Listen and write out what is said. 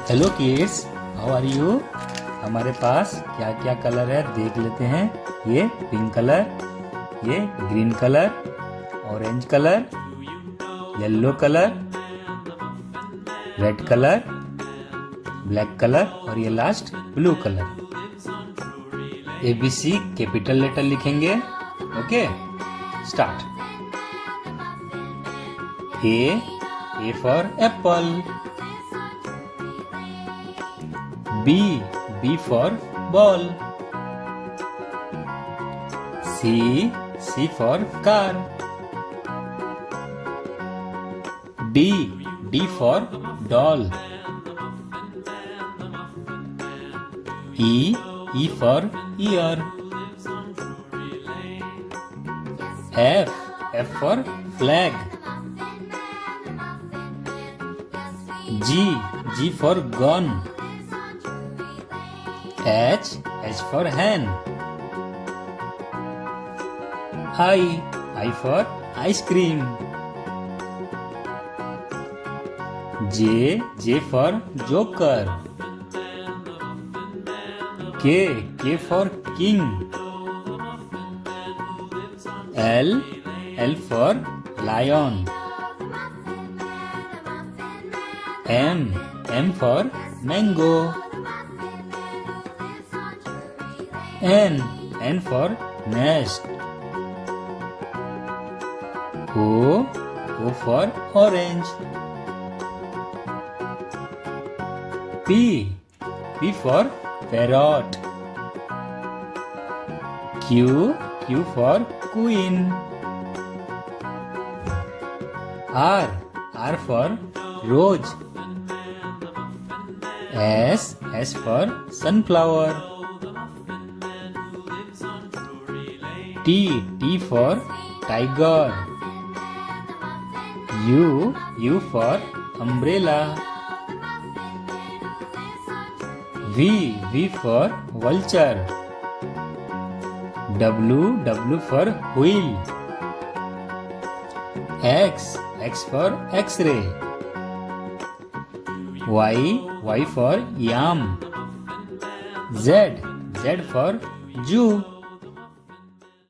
Hello kids, how are you. हमारे पास क्या क्या कलर है देख लेते हैं। ये पिंक कलर, ये green colour, orange colour, yellow colour, red colour, black colour और ये last blue colour. ABC capital letter लिखेंगे। Okay, start. A for apple. B for ball. C for car. D for doll. E for ear. F for flag. G for gun. H for hand. I for ice cream. J for joker. K for king. L for lion. M for mango. N for nest. O for orange. P for parrot. Q for queen. R for rose. S for sunflower. T for tiger. U for umbrella. V for vulture. W for wheel. X for x-ray. Y for yam. Z for zoo.